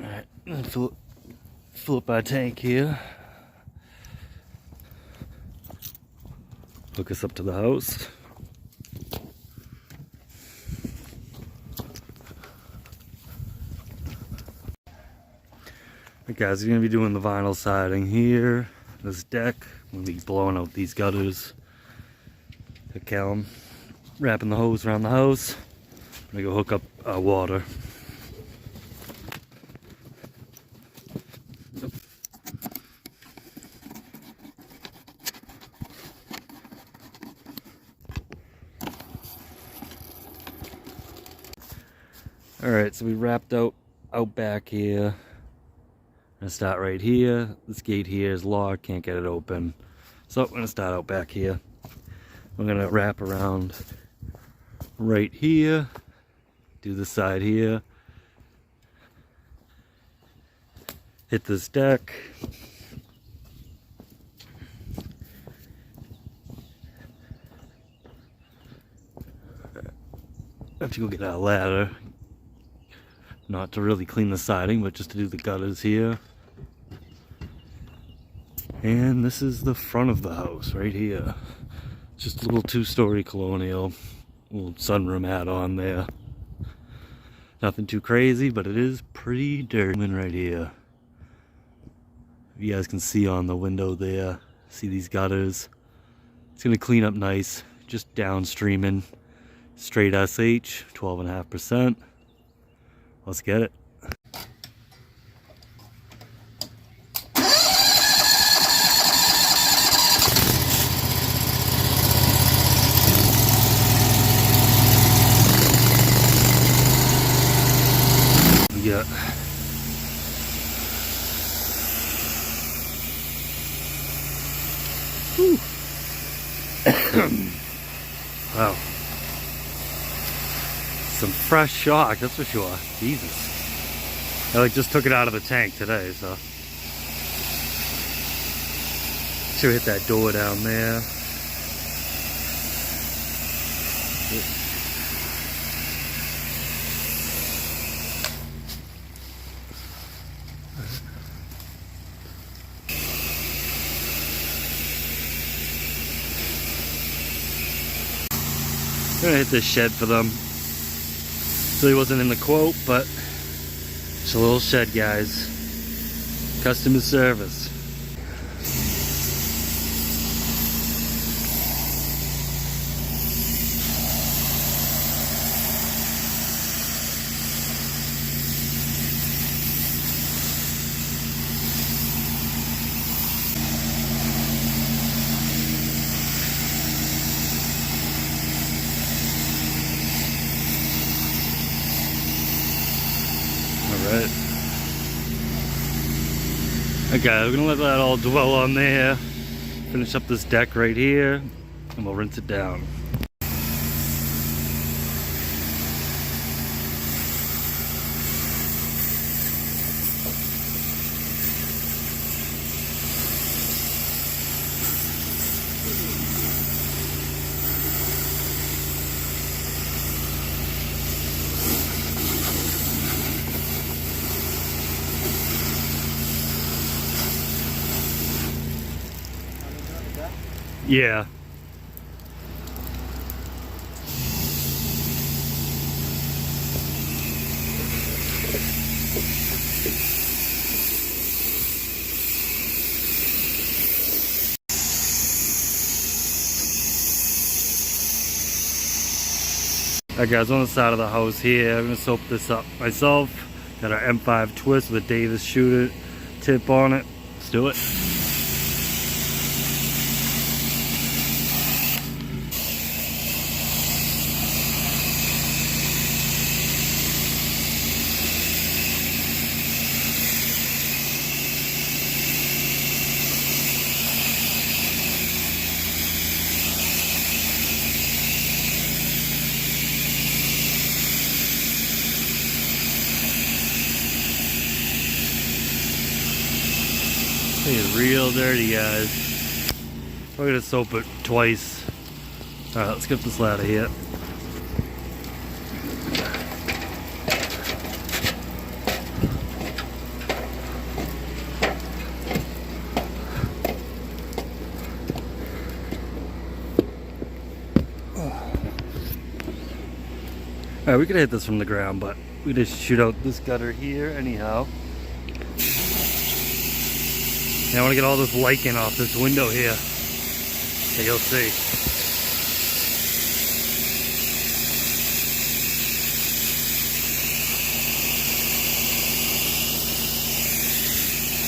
Alright, fill up our tank here. Hook us up to the house. Alright guys, we're going to be doing the vinyl siding here. This deck. I'm going to be blowing out these gutters. Okay, I'm wrapping the hose around the house. I'm going to go hook up our water. Alright, so we wrapped out back here. I'm gonna start right here. This gate here is locked, can't get it open. So I'm gonna start out back here. I'm gonna wrap around right here, do the side here, hit this deck. I have to go get our ladder. Not to really clean the siding, but just to do the gutters here. And this is the front of the house right here. Just a little 2-story colonial. Little sunroom add-on there. Nothing too crazy, but it is pretty dirty right here. You guys can see on the window there. See these gutters. It's gonna clean up nice. Just downstreaming. Straight SH, 12.5%. Let's get it. We got wow. Some fresh shock, that's for sure. Jesus. I just took it out of the tank today, so. Should hit that door down there. I'm gonna hit this shed for them. Really wasn't in the quote, but it's a little shed, guys. Customer service. Alright. Okay, we're gonna let that all dwell on there. Finish up this deck right here, and we'll rinse it down. Yeah. Alright guys, on the side of the house here, I'm going to soap this up myself. Got our M5 twist with a Davis shooter tip on it. Let's do it. Thing is real dirty, guys. We're gonna soap it twice. Alright, let's get this ladder here. Alright, we could hit this from the ground, but we just shoot out this gutter here anyhow. And I want to get all this lichen off this window here. So you'll see.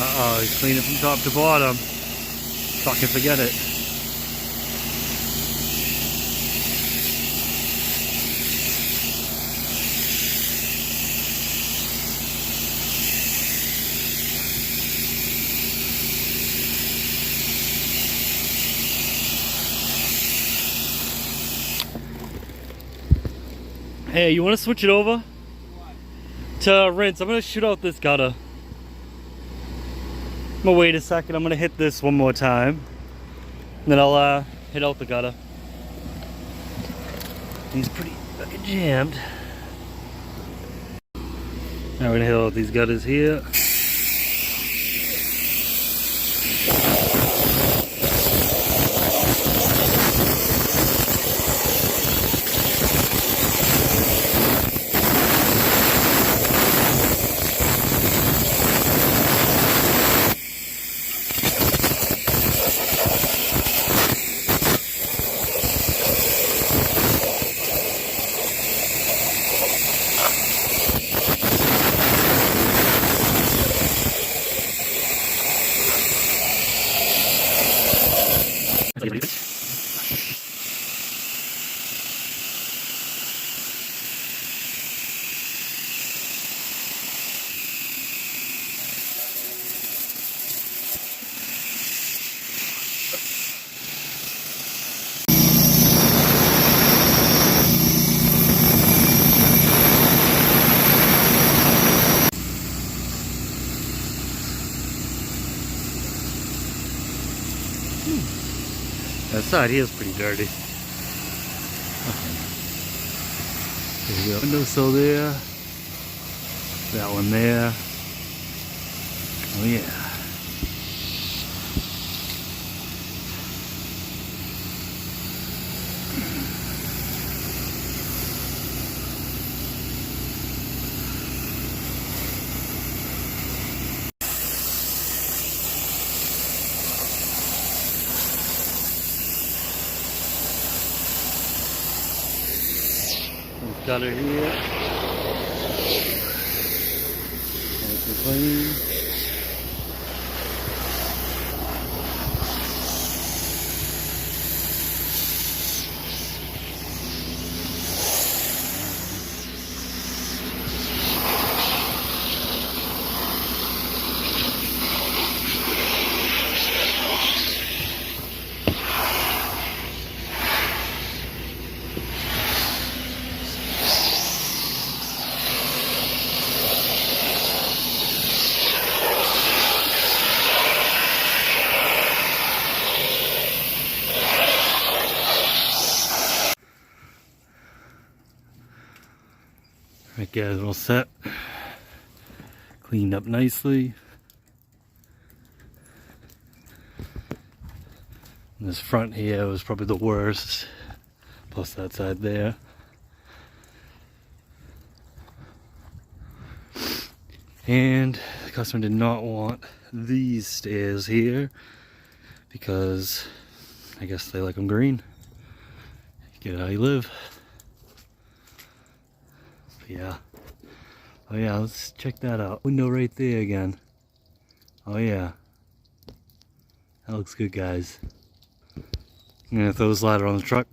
Uh-oh, he's cleaning from top to bottom. Fucking forget it. Hey, you want to switch it over? What? To rinse. I'm going to shoot out this gutter. I'm gonna wait a second. I'm gonna hit this one more time, and then I'll hit out the gutter. He's pretty fucking jammed. Now we're gonna hit out these gutters here. That side here is pretty dirty. There you go. Windowsill there. That one there. Oh yeah. Gutter here. Nice and clean. Alright guys, all set. Cleaned up nicely. And this front here was probably the worst. Plus that side there. And the customer did not want these stairs here because I guess they like them green. Get how you live. Yeah. Oh yeah, let's check that out. Window right there again. Oh yeah. That looks good, guys. I'm gonna throw this ladder on the truck.